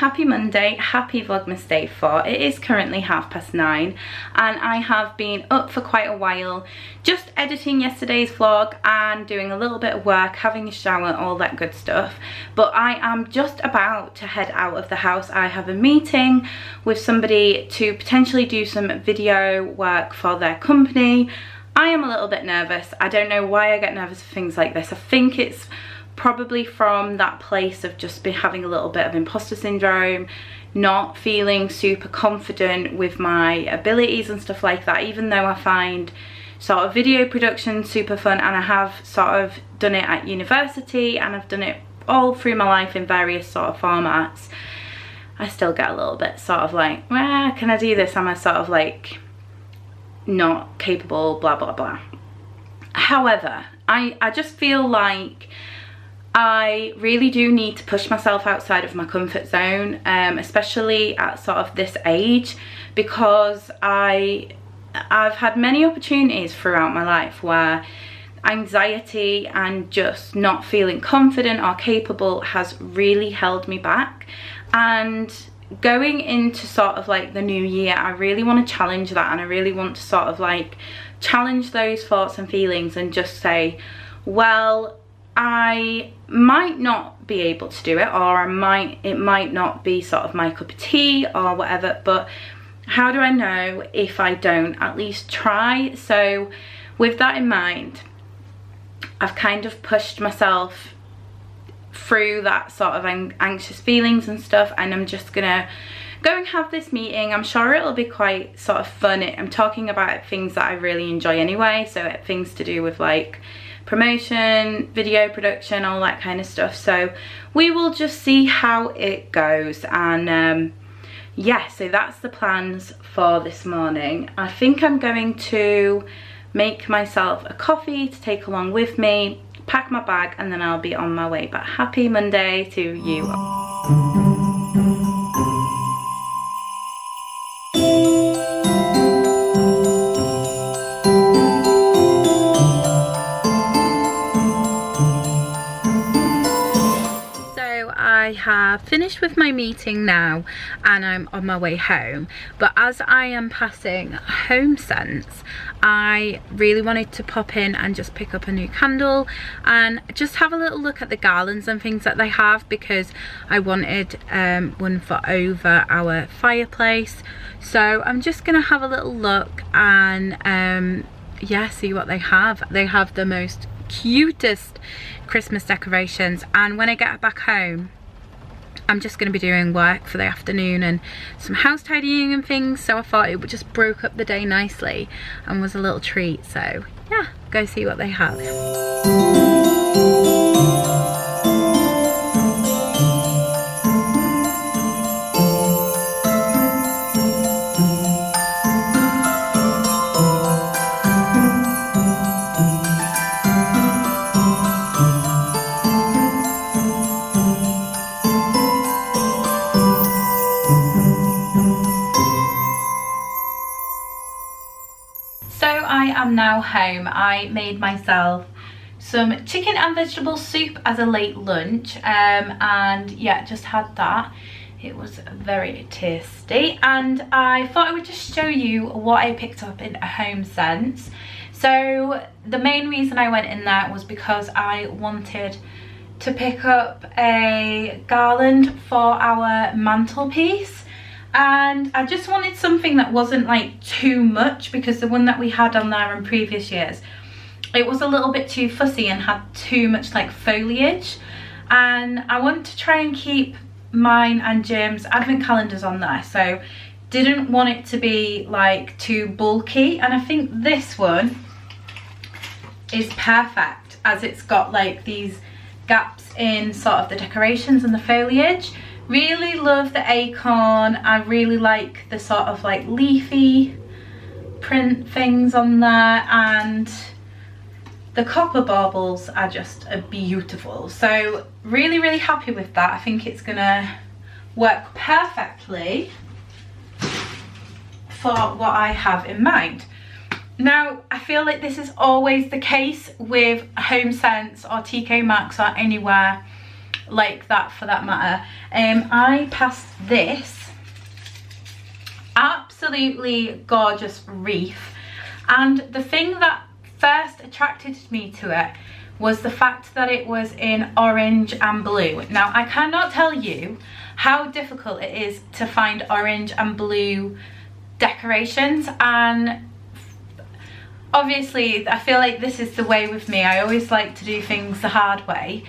happy Monday, happy Vlogmas day 4. It is currently 9:30 and I have been up for quite a while, just editing yesterday's vlog and doing a little bit of work, having a shower, all that good stuff. But I am just about to head out of the house. I have a meeting with somebody to potentially do some video work for their company. I am a little bit nervous. I don't know why I get nervous for things like this. I think it's probably from that place of just having a little bit of imposter syndrome, not feeling super confident with my abilities and stuff like that, even though I find sort of video production super fun and I have sort of done it at university and I've done it all through my life in various sort of formats. I still get a little bit sort of like, well, can I do this? Am I sort of like not capable, blah blah blah. However, I just feel like I really do need to push myself outside of my comfort zone, especially at sort of this age, because I've had many opportunities throughout my life where anxiety and just not feeling confident or capable has really held me back. And going into sort of like the new year, I really want to challenge that, and I really want to sort of like challenge those thoughts and feelings and just say, well, I might not be able to do it, or it might not be sort of my cup of tea or whatever, but how do I know if I don't at least try? So with that in mind, I've kind of pushed myself through that sort of anxious feelings and stuff, and I'm just gonna go and have this meeting. I'm sure it'll be quite sort of fun. I'm talking about things that I really enjoy anyway, so things to do with like promotion, video production, all that kind of stuff. So we will just see how it goes. And yeah, so that's the plans for this morning. I think I'm going to make myself a coffee to take along with me, pack my bag, and then I'll be on my way. But happy Monday to you. I have finished with my meeting now and I'm on my way home, but as I am passing Home Sense, I really wanted to pop in and just pick up a new candle and just have a little look at the garlands and things that they have, because I wanted one for over our fireplace. So I'm just gonna have a little look and yeah, see what they have. They have the most cutest Christmas decorations, and when I get back home I'm just going to be doing work for the afternoon and some house tidying and things, so I thought it would just broke up the day nicely and was a little treat. So yeah, go see what they have. Now home. I made myself some chicken and vegetable soup as a late lunch, and yeah, just had that. It was very tasty, and I thought I would just show you what I picked up in Home Sense. So the main reason I went in there was because I wanted to pick up a garland for our mantelpiece. And I just wanted something that wasn't like too much, because the one that we had on there in previous years, it was a little bit too fussy and had too much like foliage. And I want to try and keep mine and Jim's advent calendars on there, so didn't want it to be like too bulky. And I think this one is perfect, as it's got like these gaps in sort of the decorations and the foliage. Really love the acorn. I really like the sort of like leafy print things on there, and the copper baubles are just beautiful. So really happy with that. I think it's gonna work perfectly for what I have in mind. Now, I feel like this is always the case with Home Sense or TK Maxx or anywhere like that for that matter. I passed this absolutely gorgeous wreath, and the thing that first attracted me to it was the fact that it was in orange and blue. Now, I cannot tell you how difficult it is to find orange and blue decorations, and obviously I feel like this is the way with me. I always like to do things the hard way.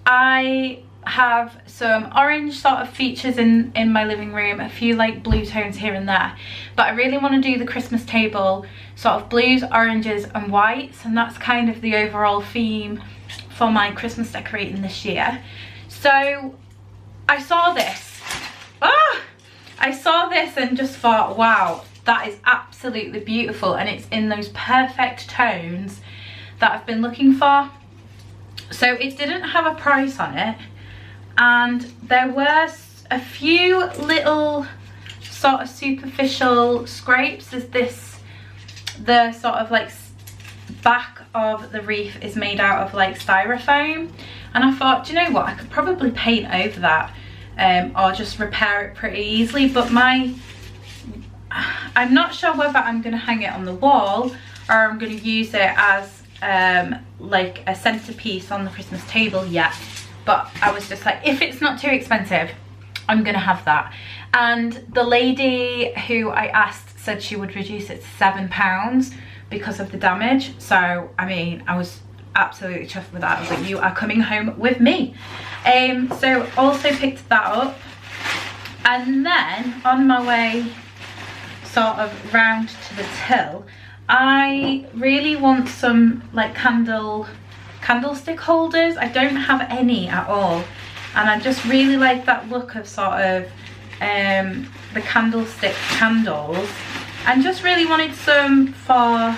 I have some orange sort of features in my living room, a few like blue tones here and there, but I really want to do the Christmas table sort of blues, oranges and whites, and that's kind of the overall theme for my Christmas decorating this year. So I saw this, I saw this and just thought, wow, that is absolutely beautiful, and it's in those perfect tones that I've been looking for. So it didn't have a price on it, and there were a few little sort of superficial scrapes. There's this, the sort of like back of the wreath is made out of like styrofoam, and I thought, do you know what, I could probably paint over that or just repair it pretty easily, but I'm not sure whether I'm going to hang it on the wall or I'm going to use it as like a centerpiece on the Christmas table yet. But I was just like, if it's not too expensive, I'm gonna have that. And the lady who I asked said she would reduce it to £7 because of the damage. So I mean, I was absolutely chuffed with that. I was like, you are coming home with me. So also picked that up, and then on my way sort of round to the till, I really want some like candlestick holders. I don't have any at all, and I just really like that look of sort of the candlestick candles, and just really wanted some for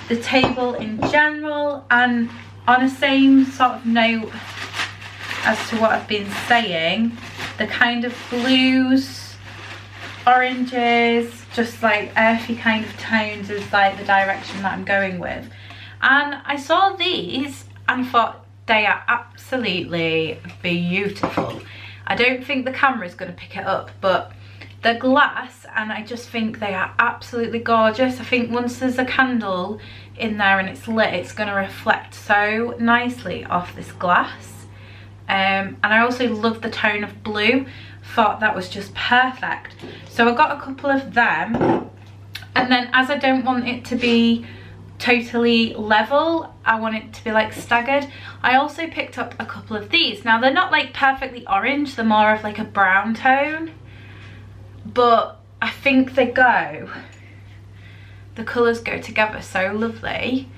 the table in general. And on the same sort of note as to what I've been saying, the kind of blues, oranges, just like earthy kind of tones is like the direction that I'm going with. And I saw these and thought they are absolutely beautiful. I don't think the camera is going to pick it up, but the glass, and I just think they are absolutely gorgeous. I think once there's a candle in there and it's lit, it's going to reflect so nicely off this glass. And I also love the tone of blue. Thought that was just perfect. So I got a couple of them, and then as I don't want it to be totally level, I want it to be like staggered, I also picked up a couple of these. Now they're not like perfectly orange, they're more of like a brown tone, but I think they go, the colours go together so lovely.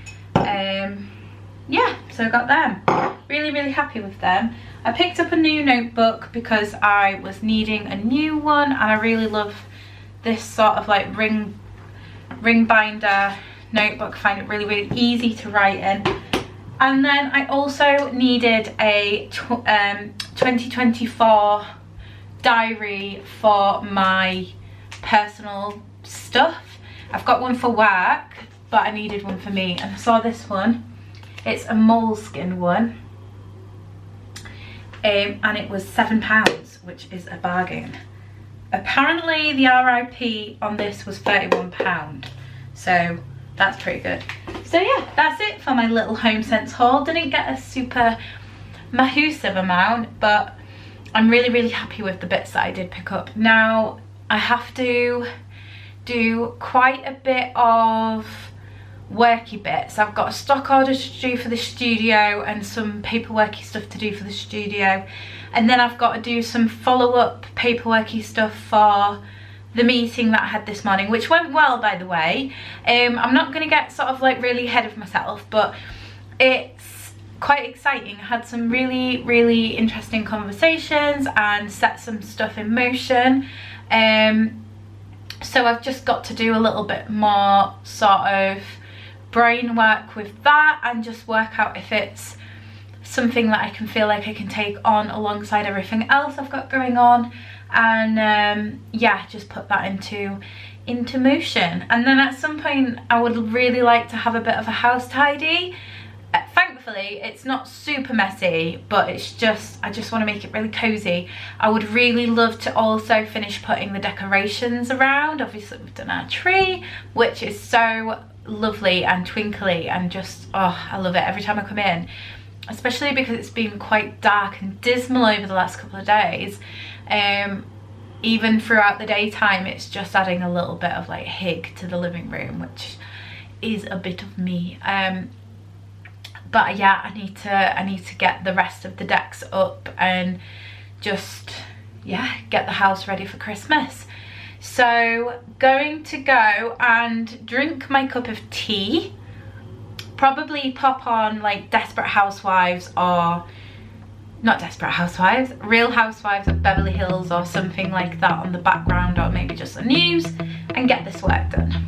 Yeah, so I got them. Really happy with them. I picked up a new notebook because I was needing a new one, and I really love this sort of like ring binder notebook. I find it really easy to write in. And then I also needed a 2024 diary for my personal stuff. I've got one for work, but I needed one for me, and I saw this one. It's a moleskin one, and it was £7, which is a bargain. Apparently the RIP on this was £31, so that's pretty good. So yeah, that's it for my little HomeSense haul. Didn't get a super massive amount, but I'm really happy with the bits that I did pick up. Now I have to do quite a bit of worky bits. I've got a stock order to do for the studio and some paperworky stuff to do for the studio, and then I've got to do some follow-up paperworky stuff for the meeting that I had this morning, which went well, by the way. I'm not going to get sort of like really ahead of myself, but it's quite exciting. I had some really interesting conversations and set some stuff in motion. So I've just got to do a little bit more sort of brain work with that, and just work out if it's something that I can feel like I can take on alongside everything else I've got going on, and yeah, just put that into motion. And then at some point I would really like to have a bit of a house tidy. Thankfully, it's not super messy, but it's just, I just want to make it really cozy. I would really love to also finish putting the decorations around. Obviously, we've done our tree, which is so lovely and twinkly and just, oh, I love it every time I come in. Especially because it's been quite dark and dismal over the last couple of days. Even throughout the daytime, it's just adding a little bit of like hig to the living room, which is a bit of me. But yeah, I need to get the rest of the decks up and just, yeah, get the house ready for Christmas. So going to go and drink my cup of tea, probably pop on like Desperate Housewives, or not Desperate Housewives, Real Housewives of Beverly Hills or something like that on the background, or maybe just the news, and get this work done.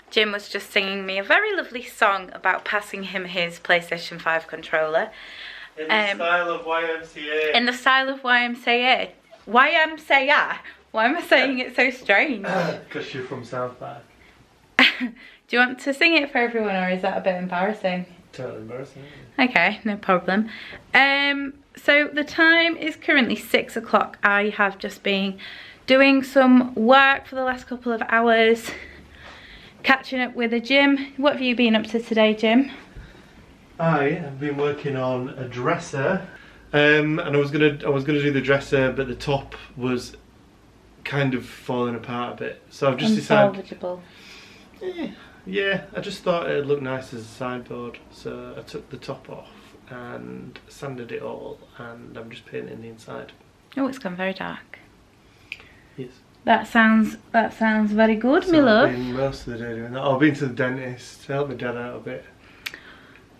Jim was just singing me a very lovely song about passing him his PlayStation 5 controller. In the style of YMCA. In the style of YMCA. YMCA? Why am I saying it so strange? Because you're from South Park. Do you want to sing it for everyone, or is that a bit embarrassing? Totally embarrassing. Okay, no problem. So the time is currently 6 o'clock. I have just been doing some work for the last couple of hours, catching up with the gym. What have you been up to today, Jim? I have been working on a dresser, and I was gonna do the dresser, but the top was kind of falling apart a bit. So I've just decided. Unsalvageable. Yeah, I just thought it'd look nice as a sideboard, so I took the top off and sanded it all, and I'm just painting the inside. Oh, it's gone very dark. Yes. That sounds very good, So my love. I've been most of the day doing that. I've been to the dentist to help my dad out a bit.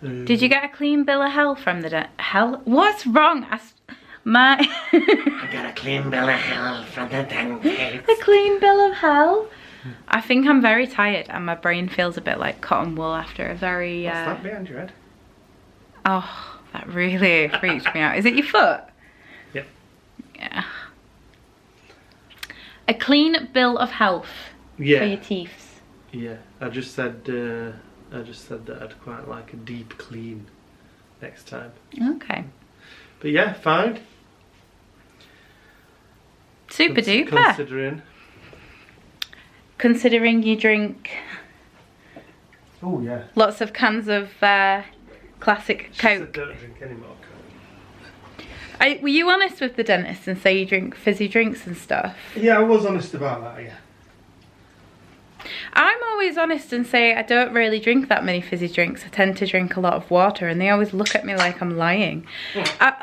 Did you get a clean bill of health from the dentist? What's wrong? I got a clean bill of health from the dentist. A clean bill of health? I think I'm very tired and my brain feels a bit like cotton wool after a very... What's that behind your head? Oh, that really freaked me out. Is it your foot? Yep. Yeah. A clean bill of health for your teeth. Yeah, I just said that I'd quite like a deep clean next time. Okay. But yeah, fine. Super duper. Considering you drink oh yeah, lots of cans of classic Coke. I don't drink any more Coke. Were you honest with the dentist and say you drink fizzy drinks and stuff? Yeah, I was honest about that, yeah. I'm always honest and say I don't really drink that many fizzy drinks. I tend to drink a lot of water, and they always look at me like I'm lying.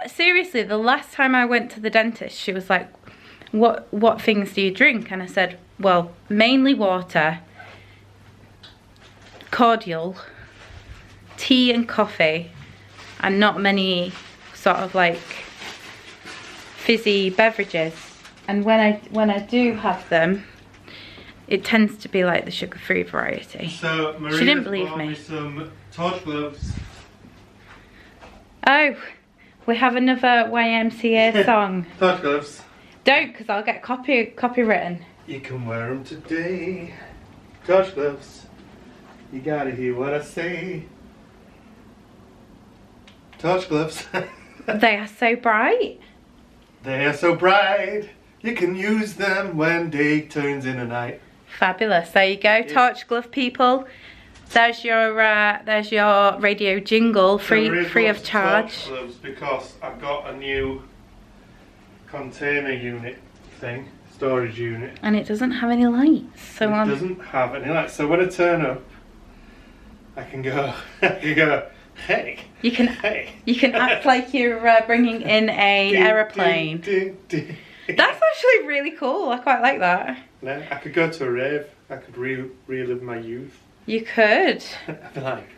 Seriously, the last time I went to the dentist, she was like, what things do you drink? And I said, well, mainly water, cordial, tea and coffee, and not many sort of like fizzy beverages. And when I do have them, it tends to be like the sugar-free variety. So Maria, she didn't believe bought me some torch gloves. Oh, we have another YMCA song. Torch gloves. Don't, because I'll get copywritten. You can wear them today. Torch gloves. You gotta hear what I say. Torch gloves. They are so bright. They are so bright. You can use them when day turns into night. Fabulous. There you go, torch glove people. There's your radio jingle, free of charge. Torch gloves because I've got a new container unit thing, storage unit. And it doesn't have any lights. So it doesn't have any lights. So when I turn up, I can go. Hey. You can act like you're bringing in a aeroplane. Ding, ding, ding. That's actually really cool. I quite like that. No, I could go to a rave. I could relive my youth. You could. I feel like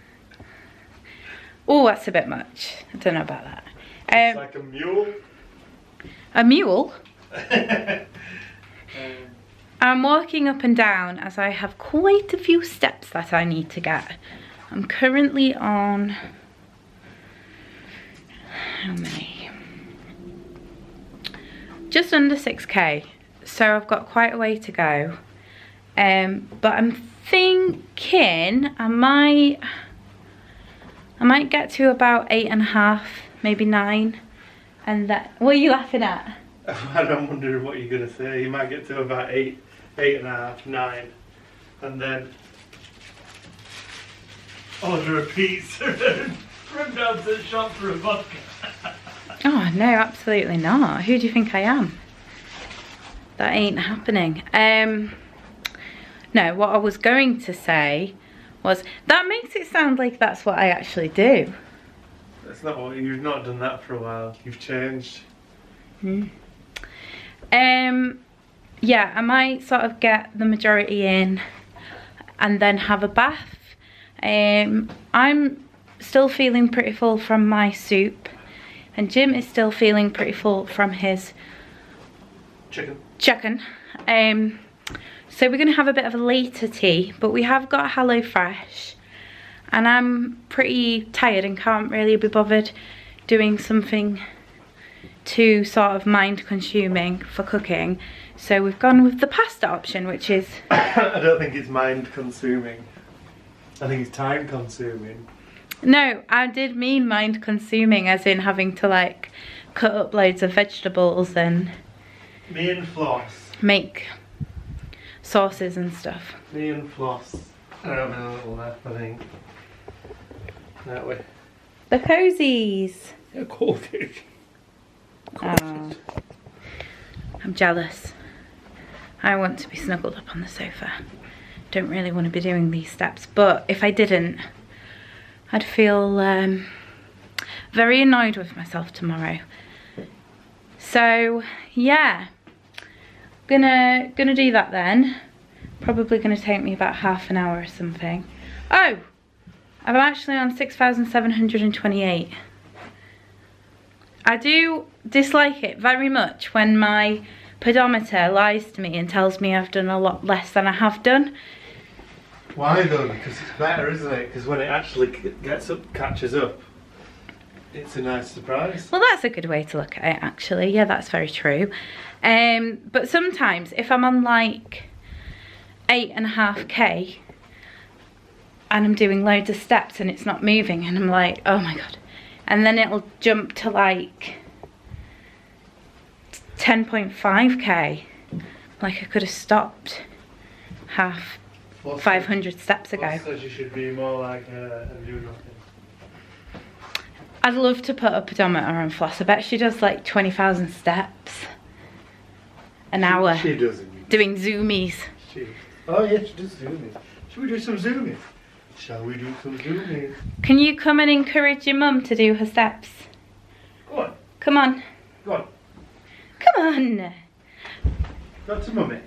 Oh, that's a bit much. I don't know about that. it's like a mule. A mule? I'm walking up and down as I have quite a few steps that I need to get. I'm currently on... how many? Just under 6k. So I've got quite a way to go. But I'm thinking I might get to about 8.5, maybe 9. And that... what are you laughing at? I'm wondering what you're going to say. You might get to about 8.5, 9. And then order a pizza and run down to the shop for a vodka. Oh, no, absolutely not. Who do you think I am? That ain't happening. No, what I was going to say was, that makes it sound like that's what I actually do. That's not what, you've not done that for a while. You've changed. Yeah, I might sort of get the majority in and then have a bath. I'm still feeling pretty full from my soup, and Jim is still feeling pretty full from his chicken. So we're gonna have a bit of a later tea, but we have got Hello Fresh, and I'm pretty tired and can't really be bothered doing something too sort of mind consuming for cooking. So we've gone with the pasta option, which is... I don't think it's mind consuming. I think it's time consuming. No, I did mean mind consuming, as in having to like cut up loads of vegetables and... Me and Floss. Make sauces and stuff. Me and Floss. I don't have a little left, I think. That way. The cozies. They're cold. Oh, I'm jealous. I want to be snuggled up on the sofa. Don't really want to be doing these steps, but if I didn't, I'd feel very annoyed with myself tomorrow. So yeah, gonna do that then. Probably gonna take me about half an hour or something. Oh, I'm actually on 6,728. I do dislike it very much when my pedometer lies to me and tells me I've done a lot less than I have done. Why though? Because it's better, isn't it? Because when it actually catches up, it's a nice surprise. Well, that's a good way to look at it, actually. Yeah, that's very true. But sometimes if I'm on like 8.5k and I'm doing loads of steps and it's not moving, and I'm like, oh my god. And then it'll jump to like 10.5k. Like I could have stopped 500 steps ago. What says you should be more like a do nothing? I'd love to put a pedometer on Floss. I bet she does like 20,000 steps an hour. She doesn't. Doing zoomies. Oh yeah, she does zoomies. Should we do some zoomies? Shall we do some zoomies? Can you come and encourage your mum to do her steps? Go on. Come on. Go on. Come on. Go to mummy.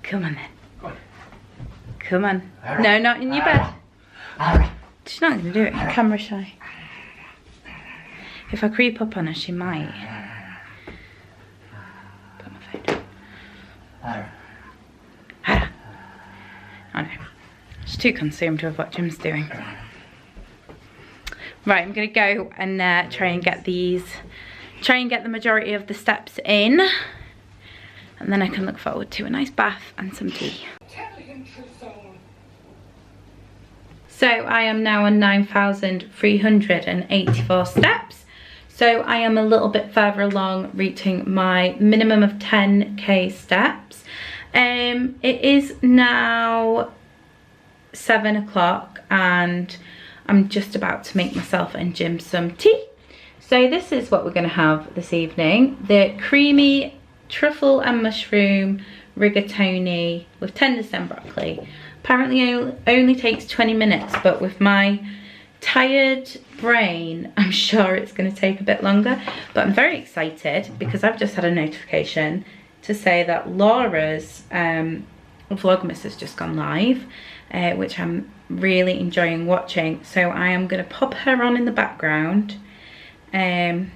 Come on then. Go on. Come on. No, not in your bed. She's not going to do it. You're camera shy. If I creep up on her, she might. Put my phone down. Oh no. She's too consumed with what Jim's doing. Right, I'm going to go and try and get the majority of the steps in. And then I can look forward to a nice bath and some tea. So I am now on 9,384 steps. So I am a little bit further along, reaching my minimum of 10k steps. It is now 7 o'clock and I'm just about to make myself and Jim some tea. So this is what we're going to have this evening. The creamy truffle and mushroom rigatoni with tender stem broccoli. Apparently it only takes 20 minutes, but with my tired brain, I'm sure it's going to take a bit longer. But I'm very excited because I've just had a notification to say that Laura's Vlogmas has just gone live, which I'm really enjoying watching. So I am going to pop her on in the background and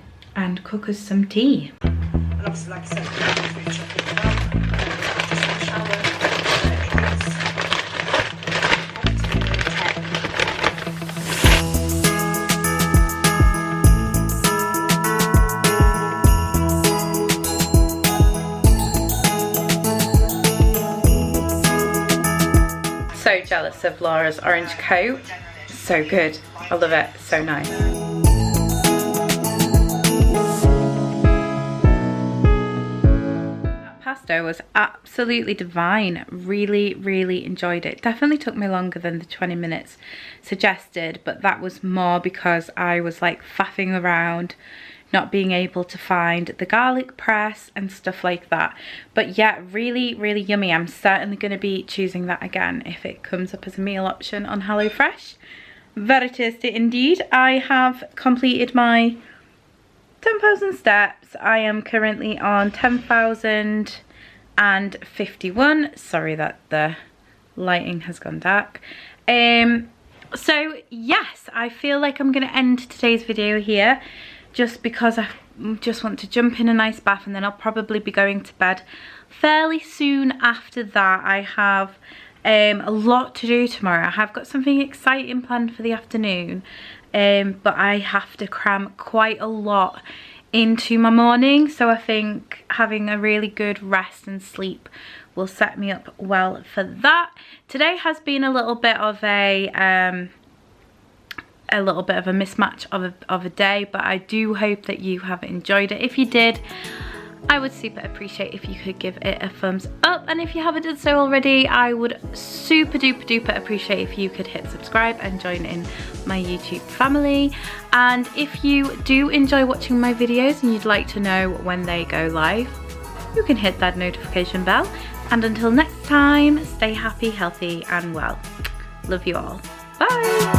cook us some tea. And obviously, like I said, food shopping as well. Just had a shower. So jealous of Laura's orange coat. So good. I love it. So nice. That pasta was absolutely divine. Really, really enjoyed it. Definitely took me longer than the 20 minutes suggested, but that was more because I was like faffing around, not being able to find the garlic press and stuff like that. But yeah, really, really yummy. I'm certainly going to be choosing that again if it comes up as a meal option on HelloFresh. Very tasty indeed. I have completed my 10,000 steps. I am currently on 10,051. Sorry that the lighting has gone dark. So yes, I feel like I'm going to end today's video here, just because I just want to jump in a nice bath, and then I'll probably be going to bed fairly soon after that. I have a lot to do tomorrow. I have got something exciting planned for the afternoon, but I have to cram quite a lot into my morning, so I think having a really good rest and sleep will set me up well for that. Today has been a little bit of a mismatch of a day, but I do hope that you have enjoyed it. If you did, I would super appreciate if you could give it a thumbs up, and if you haven't done so already, I would super duper appreciate if you could hit subscribe and join in my YouTube family. And if you do enjoy watching my videos and you'd like to know when they go live, you can hit that notification bell. And until next time, stay happy, healthy and well. Love you all. Bye.